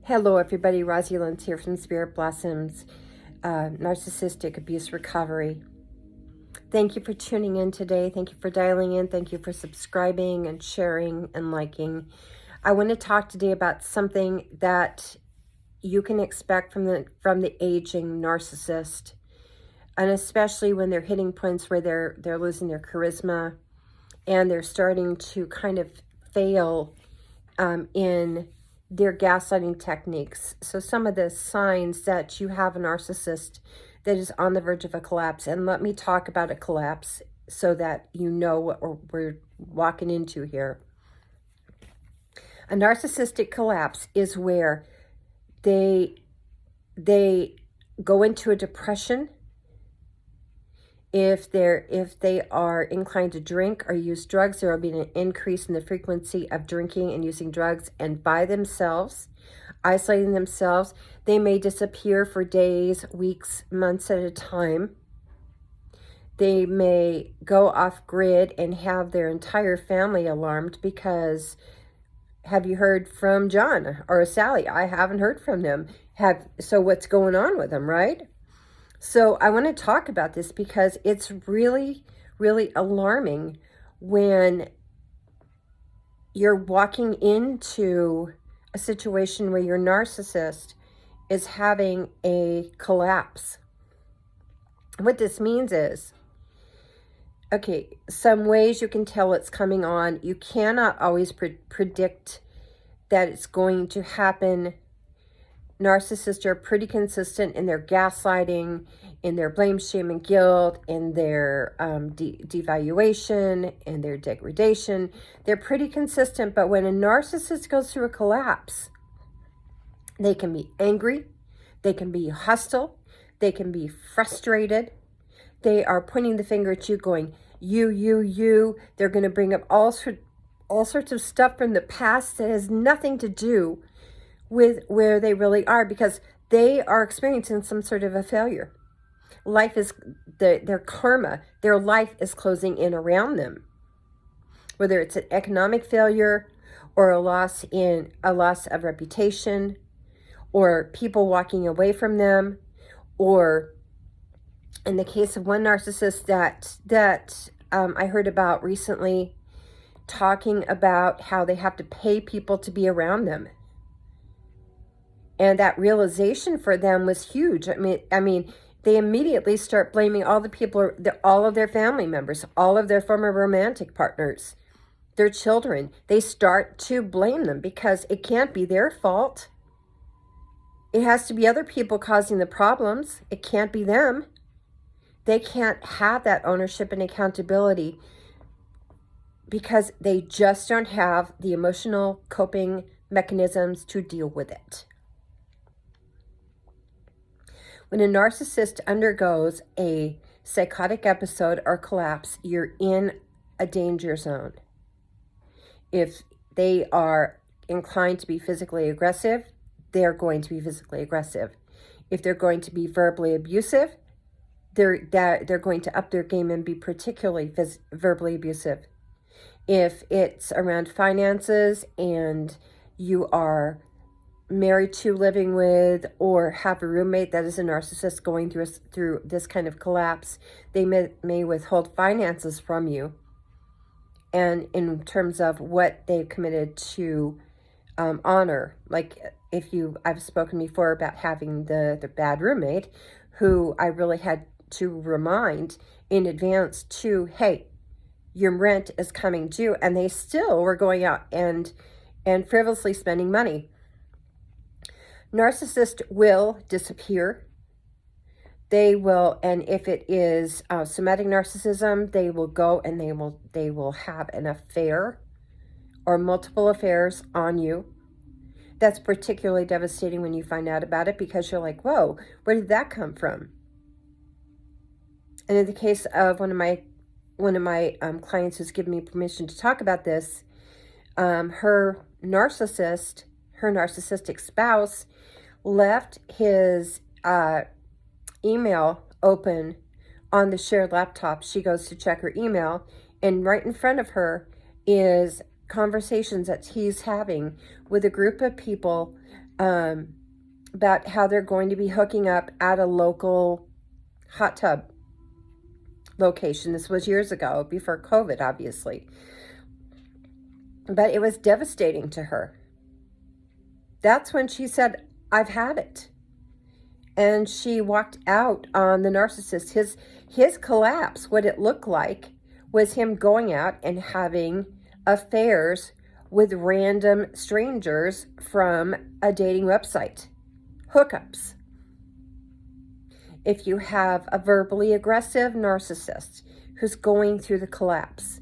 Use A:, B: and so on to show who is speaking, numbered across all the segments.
A: Hello everybody, Rosalind here from Spirit Blossoms, Narcissistic Abuse Recovery. Thank you for tuning in today. Thank you for dialing in. Thank you for subscribing and sharing and liking. I want to talk today about something that you can expect from the aging narcissist, and especially when they're hitting points where they're losing their charisma and they're starting to kind of fail in their gaslighting techniques. So some of the signs that you have a narcissist that is on the verge of a collapse, and let me talk about a collapse so that you know what we're walking into here. A narcissistic collapse is where they go into a depression. If they are inclined to drink or use drugs, there will be an increase in the frequency of drinking and using drugs, and by themselves, isolating themselves. They may disappear for days, weeks, months at a time. They may go off grid and have their entire family alarmed because, have you heard from John or Sally? I haven't heard from them. So what's going on with them, right? So I want to talk about this because it's really, really alarming when you're walking into a situation where your narcissist is having a collapse. What this means is, okay, some ways you can tell it's coming on. You cannot always predict that it's going to happen. Narcissists are pretty consistent in their gaslighting, in their blame, shame, and guilt, in their devaluation, in their degradation. They're pretty consistent, but when a narcissist goes through a collapse, they can be angry, they can be hostile, they can be frustrated. They are pointing the finger at you, going, you. They're going to bring up all sorts of stuff from the past that has nothing to do with where they really are, because they are experiencing some sort of a failure. Life is, their karma, their life is closing in around them. Whether it's an economic failure or a loss of reputation, or people walking away from them, or in the case of one narcissist that I heard about recently, talking about how they have to pay people to be around them. And that realization for them was huge. I mean, they immediately start blaming all the people, all of their family members, all of their former romantic partners, their children. They start to blame them because it can't be their fault. It has to be other people causing the problems. It can't be them. They can't have that ownership and accountability because they just don't have the emotional coping mechanisms to deal with it. When a narcissist undergoes a psychotic episode or collapse, you're in a danger zone. If they are inclined to be physically aggressive, they're going to be physically aggressive. If they're going to be verbally abusive, they're going to up their game and be particularly verbally abusive. If it's around finances and you are married to, living with, or have a roommate that is a narcissist going through this kind of collapse, they may withhold finances from you. And in terms of what they've committed to honor, like I've spoken before about having the bad roommate who I really had to remind in advance to, hey, your rent is coming due, and they still were going out and frivolously spending money. Narcissists will disappear. They will, and if it is somatic narcissism, they will go and they will have an affair or multiple affairs on you. That's particularly devastating when you find out about it, because you're like, whoa, where did that come from? And in the case of one of my clients who's given me permission to talk about this, her narcissistic spouse left his email open on the shared laptop. She goes to check her email, and right in front of her is conversations that he's having with a group of people about how they're going to be hooking up at a local hot tub location. This was years ago, before COVID, obviously. But it was devastating to her. That's when she said, I've had it. And she walked out on the narcissist. His collapse, what it looked like, was him going out and having affairs with random strangers from a dating website. Hookups. If you have a verbally aggressive narcissist who's going through the collapse,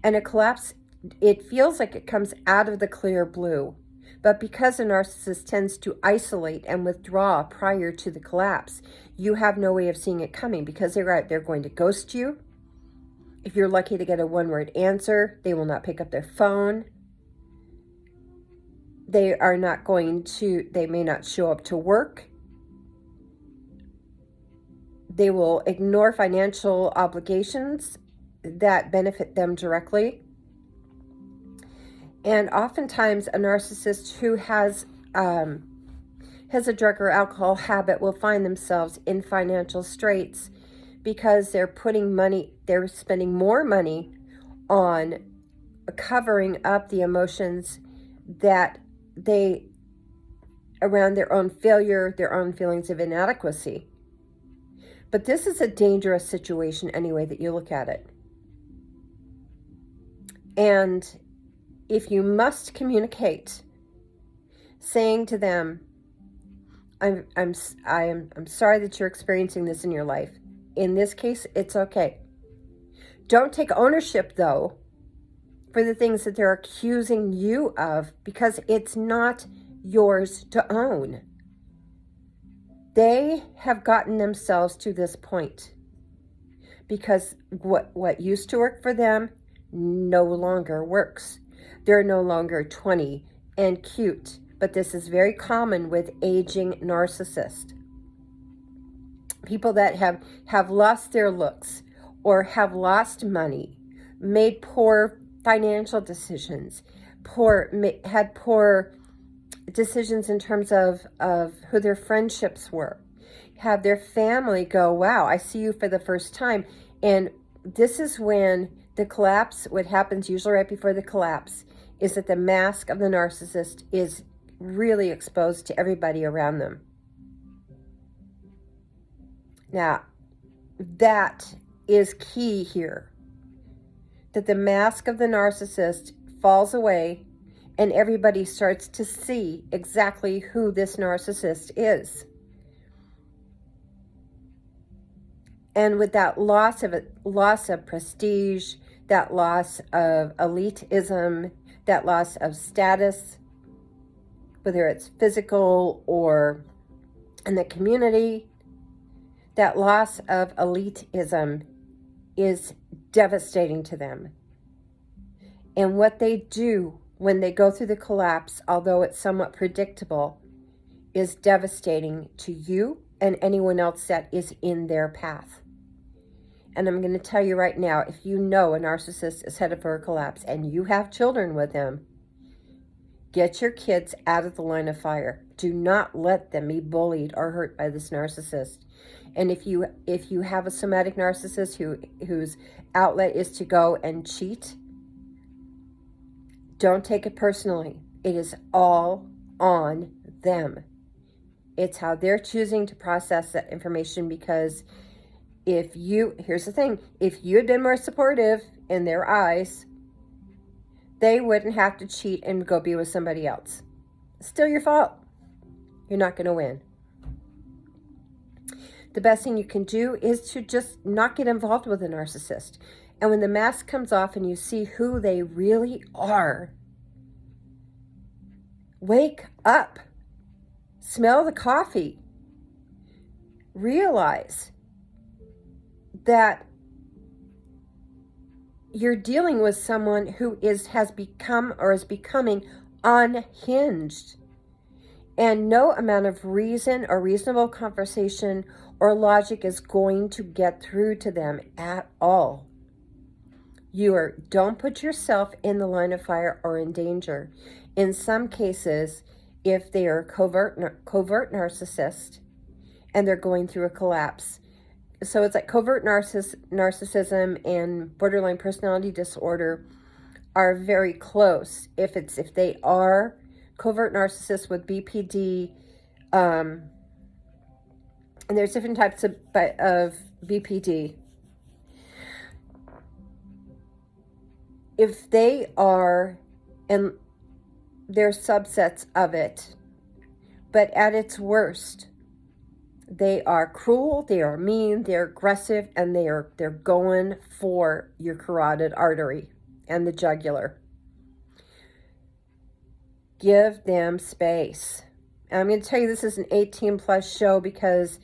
A: and a collapse, it feels like it comes out of the clear blue. But because a narcissist tends to isolate and withdraw prior to the collapse, you have no way of seeing it coming, because they're going to ghost you. If you're lucky to get a one-word answer, they will not pick up their phone. They may not show up to work. They will ignore financial obligations that benefit them directly. And oftentimes a narcissist who has a drug or alcohol habit will find themselves in financial straits because they're spending more money on covering up the emotions that around their own failure, their own feelings of inadequacy. But this is a dangerous situation anyway that you look at it. And if you must communicate, saying to them, I'm sorry that you're experiencing this in your life. In this case, it's okay. Don't take ownership, though, for the things that they're accusing you of, because it's not yours to own. They have gotten themselves to this point because what used to work for them no longer works. They're no longer 20 and cute, but this is very common with aging narcissists. People that have lost their looks or have lost money, made poor financial decisions, had poor decisions in terms of who their friendships were, have their family go, wow, I see you for the first time. And this is when the collapse, what happens usually right before the collapse, is that the mask of the narcissist is really exposed to everybody around them. Now, that is key here, that the mask of the narcissist falls away and everybody starts to see exactly who this narcissist is. And with that loss of prestige, that loss of elitism, that loss of status, whether it's physical or in the community, that loss of elitism is devastating to them. And what they do when they go through the collapse, although it's somewhat predictable, is devastating to you and anyone else that is in their path. And I'm going to tell you right now, if you know a narcissist is headed for a collapse and you have children with him, get your kids out of the line of fire. Do not let them be bullied or hurt by this narcissist. And if you have a somatic narcissist whose outlet is to go and cheat, don't take it personally. It is all on them. It's how they're choosing to process that information, because here's the thing, if you had been more supportive in their eyes, they wouldn't have to cheat and go be with somebody else. It's still your fault. You're not going to win. The best thing you can do is to just not get involved with a narcissist. And when the mask comes off and you see who they really are, wake up. Smell the coffee. Realize that you're dealing with someone who has become or is becoming unhinged. And no amount of reason or reasonable conversation or logic is going to get through to them at all. Don't put yourself in the line of fire or in danger. In some cases, if they are covert narcissist and they're going through a collapse. So it's like covert narcissism and borderline personality disorder are very close. If they are covert narcissists with BPD, and there's different types of BPD. If they are, and there's subsets of it, but at its worst, they are cruel, they are mean, they're aggressive, and they're going for your carotid artery and the jugular. Give them space. And I'm going to tell you this is an 18 plus show because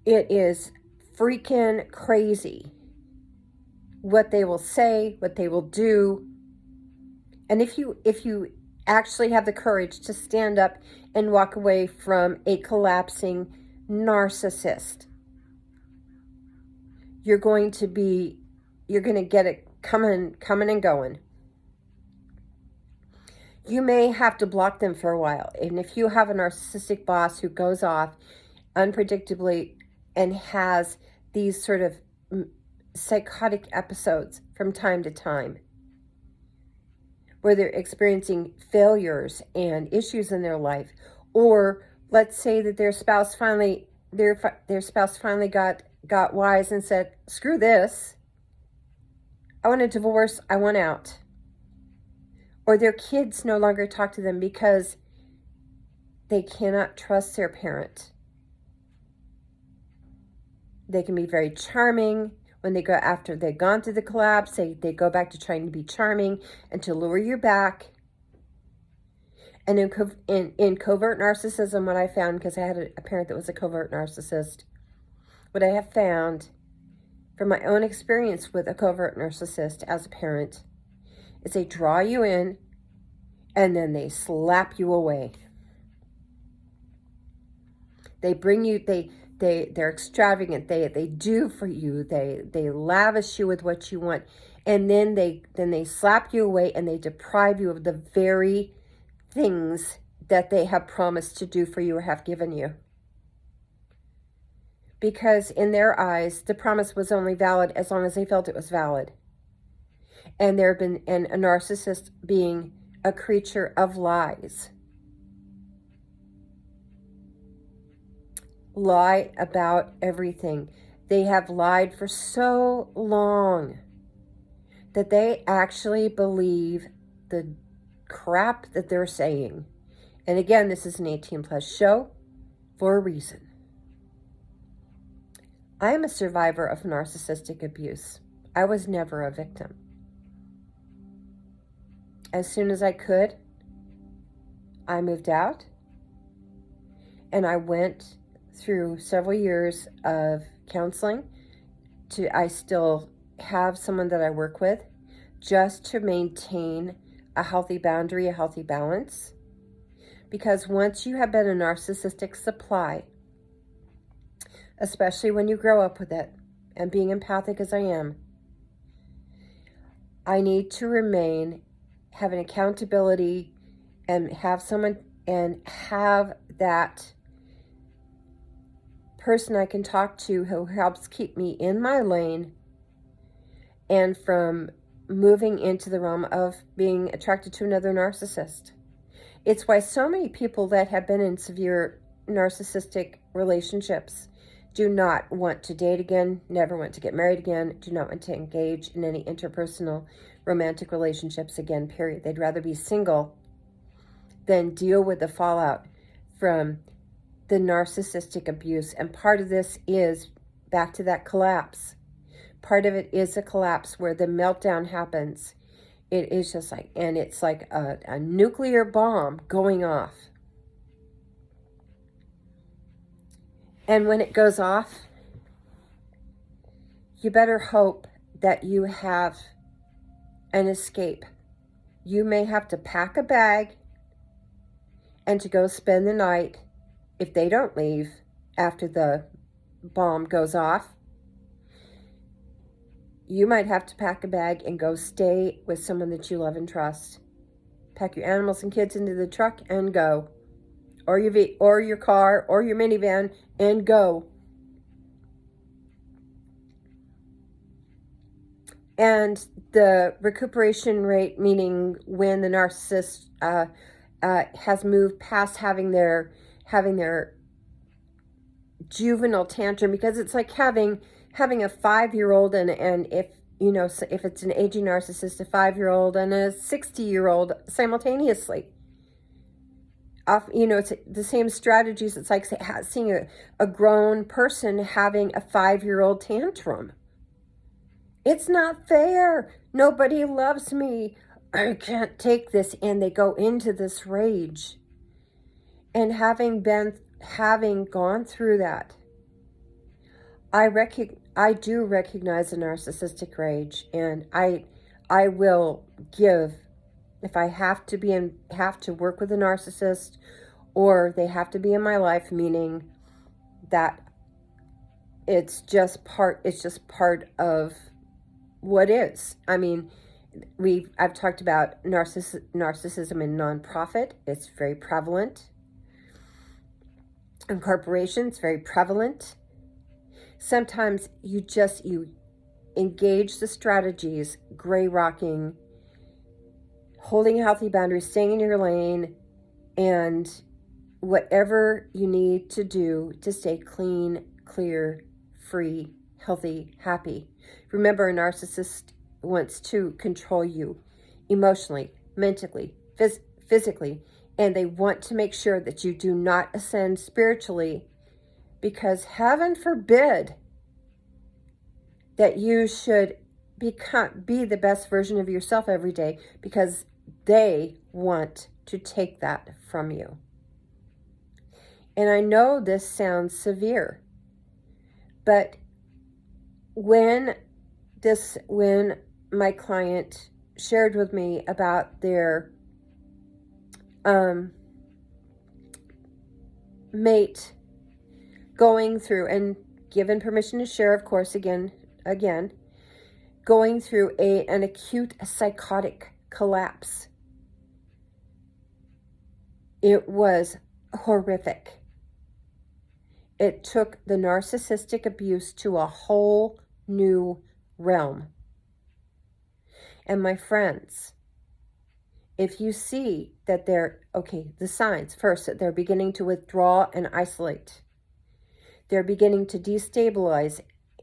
A: it is freaking crazy what they will say, what they will do. And if you actually have the courage to stand up and walk away from a collapsing narcissist, you're going to get it coming and going. You may have to block them for a while. And if you have a narcissistic boss who goes off unpredictably and has these sort of psychotic episodes from time to time, where they're experiencing failures and issues in their life, or let's say that their spouse finally got wise and said, screw this, I want a divorce, I want out. Or their kids no longer talk to them because they cannot trust their parent. They can be very charming. When they go after they've gone through the collapse, they go back to trying to be charming and to lure you back. And in covert narcissism, what I found, because I had a parent that was a covert narcissist, what I have found from my own experience with a covert narcissist as a parent is they draw you in and then they slap you away. They bring you, they're extravagant, they do for you, they lavish you with what you want, and then they slap you away and they deprive you of the very things that they have promised to do for you or have given you. Because in their eyes, the promise was only valid as long as they felt it was valid. And a narcissist being a creature of lies. Lie about everything. They have lied for so long that they actually believe the crap that they're saying. And again, this is an 18 plus show for a reason. I am a survivor of narcissistic abuse. I was never a victim. As soon as I could, I moved out and I went through several years of counseling. I still have someone that I work with just to maintain a healthy boundary, a healthy balance. Because once you have been a narcissistic supply, especially when you grow up with it, and being empathic as I am, I need to have an accountability and have someone and have that person I can talk to who helps keep me in my lane and from moving into the realm of being attracted to another narcissist. It's why so many people that have been in severe narcissistic relationships do not want to date again, never want to get married again, do not want to engage in any interpersonal romantic relationships again, period. They'd rather be single than deal with the fallout from the narcissistic abuse. And part of this is back to that collapse. Part of it is a collapse where the meltdown happens. It is just like, and it's like a nuclear bomb going off. And when it goes off, you better hope that you have an escape. You may have to pack a bag and to go spend the night if they don't leave after the bomb goes off. You might have to pack a bag and go stay with someone that you love and trust pack your animals and kids into the truck and go. Or your car or your minivan and go. And the recuperation rate, meaning when the narcissist has moved past having their juvenile tantrum, because it's like having a 5-year-old and if if it's an aging narcissist, a 5-year-old and a 60-year-old simultaneously. It's the same strategies. It's like seeing a grown person having a 5-year-old tantrum. It's not fair. Nobody loves me. I can't take this. And they go into this rage. And having gone through that, I do recognize a narcissistic rage, and I will give, if I have to work with a narcissist, or they have to be in my life, meaning that it's just part of what is. I mean, I've talked about narcissism in nonprofit. It's very prevalent. In corporations, very prevalent. Sometimes you engage the strategies, gray rocking, holding healthy boundaries, staying in your lane, and whatever you need to do to stay clean, clear, free, healthy, happy. Remember, a narcissist wants to control you emotionally, mentally, physically, and they want to make sure that you do not ascend spiritually, because heaven forbid that you should be the best version of yourself every day, because they want to take that from you. And I know this sounds severe, but when my client shared with me about their mate going through, and given permission to share, of course, again, going through an acute psychotic collapse, it was horrific. It took the narcissistic abuse to a whole new realm. And my friends, if you see that the signs, first, that they're beginning to withdraw and isolate. They're beginning to destabilize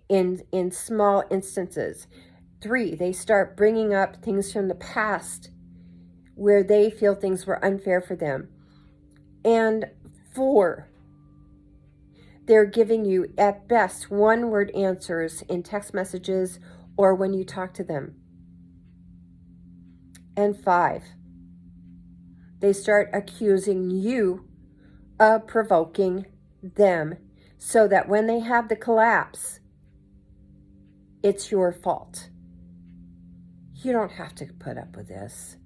A: in small instances. 3, they start bringing up things from the past where they feel things were unfair for them. And 4, they're giving you, at best, one-word answers in text messages or when you talk to them. And 5, they start accusing you of provoking them, so that when they have the collapse, it's your fault. You don't have to put up with this.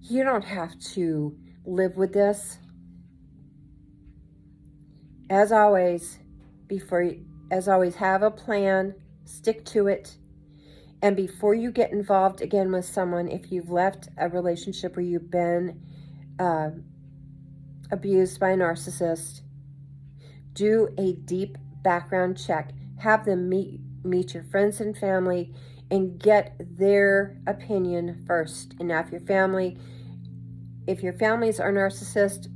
A: You don't have to live with this. As always, have a plan, stick to it. And before you get involved again with someone, if you've left a relationship where you've been abused by a narcissist, do a deep background check. Have them meet your friends and family and get their opinion first. And now if your families are narcissists,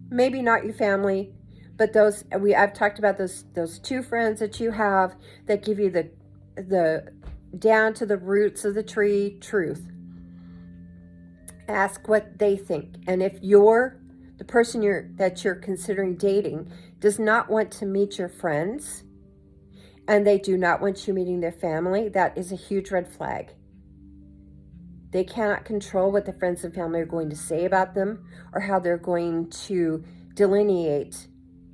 A: maybe not your family, but I've talked about those 2 friends that you have that give you the down to the roots of the tree truth. Ask what they think. And if the person that you're considering dating does not want to meet your friends, and they do not want you meeting their family, that is a huge red flag. They cannot control what the friends and family are going to say about them, or how they're going to delineate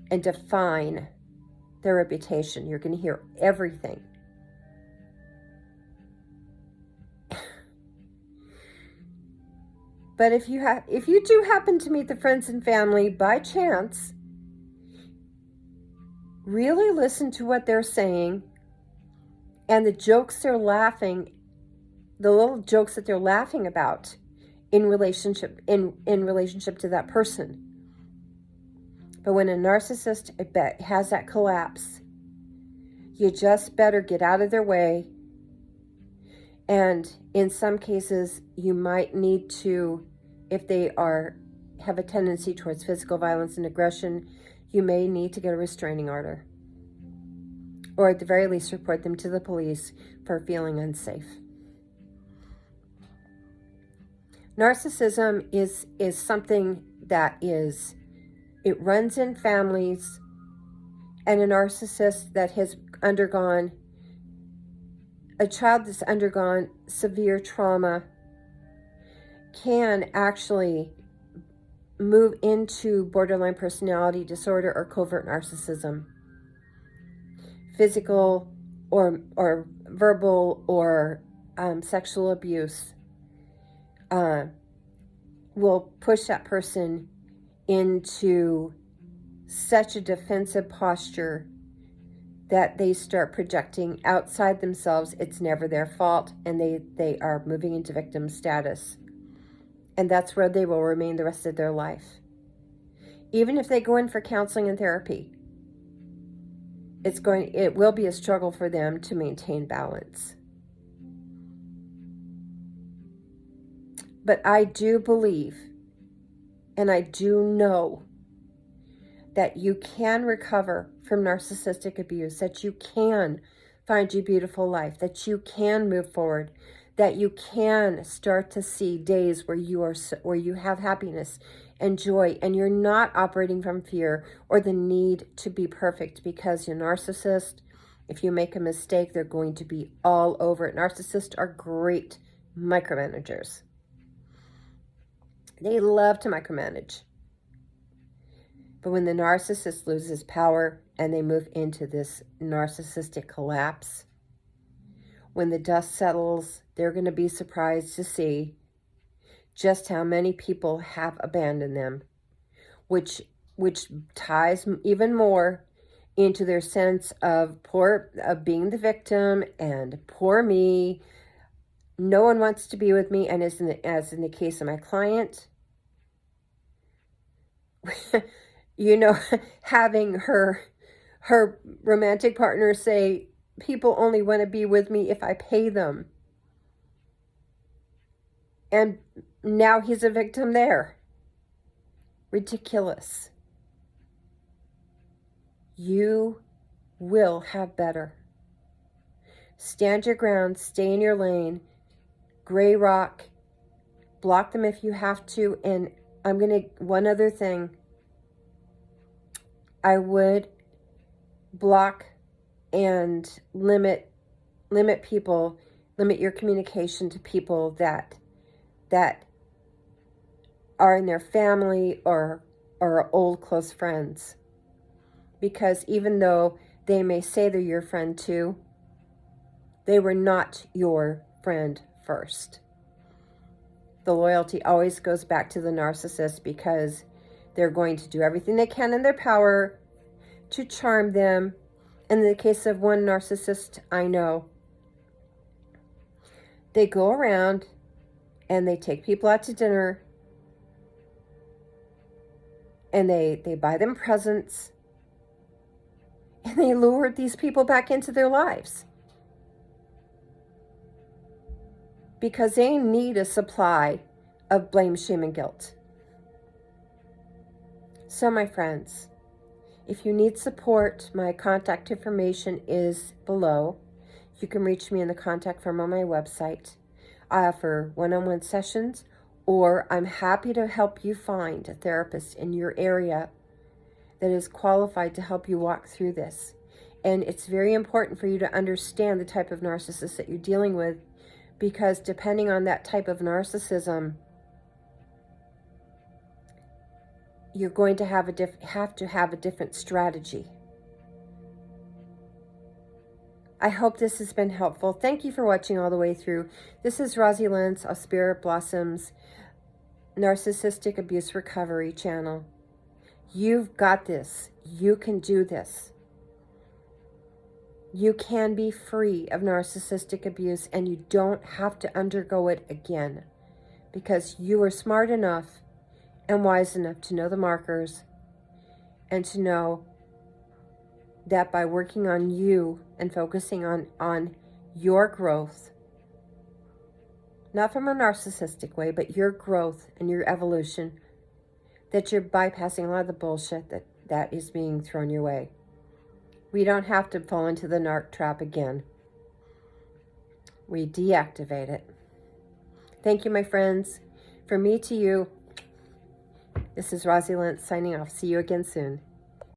A: and define their reputation. You're going to hear everything. But if you do happen to meet the friends and family by chance, really listen to what they're saying and the jokes they're laughing the little jokes that they're laughing about in relationship to that person. But when a narcissist has that collapse, you just better get out of their way. And in some cases, you might need to, if they have a tendency towards physical violence and aggression, you may need to get a restraining order. Or at the very least, report them to the police for feeling unsafe. Narcissism is something that it runs in families, and a narcissist that has undergone, a child that's undergone severe trauma can actually move into borderline personality disorder or covert narcissism. Physical or verbal or sexual abuse will push that person into such a defensive posture that they start projecting outside themselves it's never their fault, and they are moving into victim status. And that's where they will remain the rest of their life. Even if they go in for counseling and therapy, it will be a struggle for them to maintain balance. But I do believe, and I do know, that you can recover from narcissistic abuse, that you can find your beautiful life, that you can move forward, that you can start to see days where you have happiness and joy, and you're not operating from fear or the need to be perfect, because you're narcissist. If you make a mistake, they're going to be all over it. Narcissists are great micromanagers. They love to micromanage. But when the narcissist loses power and they move into this narcissistic collapse, when the dust settles, they're going to be surprised to see just how many people have abandoned them, which ties even more into their sense of being the victim and poor me. No one wants to be with me, and as in the case of my client, having her romantic partner say, people only want to be with me if I pay them. And now he's a victim there. Ridiculous. You will have better. Stand your ground, stay in your lane, gray rock, block them if you have to. And one other thing, I would block and limit your communication to people that are in their family or old close friends. Because even though they may say they're your friend too, they were not your friend first. The loyalty always goes back to the narcissist, because they're going to do everything they can in their power to charm them. In the case of one narcissist I know, they go around and they take people out to dinner, and they buy them presents, and they lure these people back into their lives because they need a supply of blame, shame, and guilt. So my friends, if you need support, my contact information is below. You can reach me in the contact form on my website. I offer one-on-one sessions, or I'm happy to help you find a therapist in your area that is qualified to help you walk through this. And it's very important for you to understand the type of narcissist that you're dealing with, because depending on that type of narcissism, you're going to have to have a different strategy. I hope this has been helpful. Thank you for watching all the way through. This is Rosie Lentz of Spirit Blossoms Narcissistic Abuse Recovery channel. You've got this. You can do this. You can be free of narcissistic abuse, and you don't have to undergo it again, because you are smart enough and wise enough to know the markers and to know that by working on you and focusing on your growth, not from a narcissistic way, but your growth and your evolution, that you're bypassing a lot of the bullshit that is being thrown your way. We don't have to fall into the narc trap again. We deactivate it. Thank you, my friends. From me to you, this is Rosie Lentz signing off. See you again soon.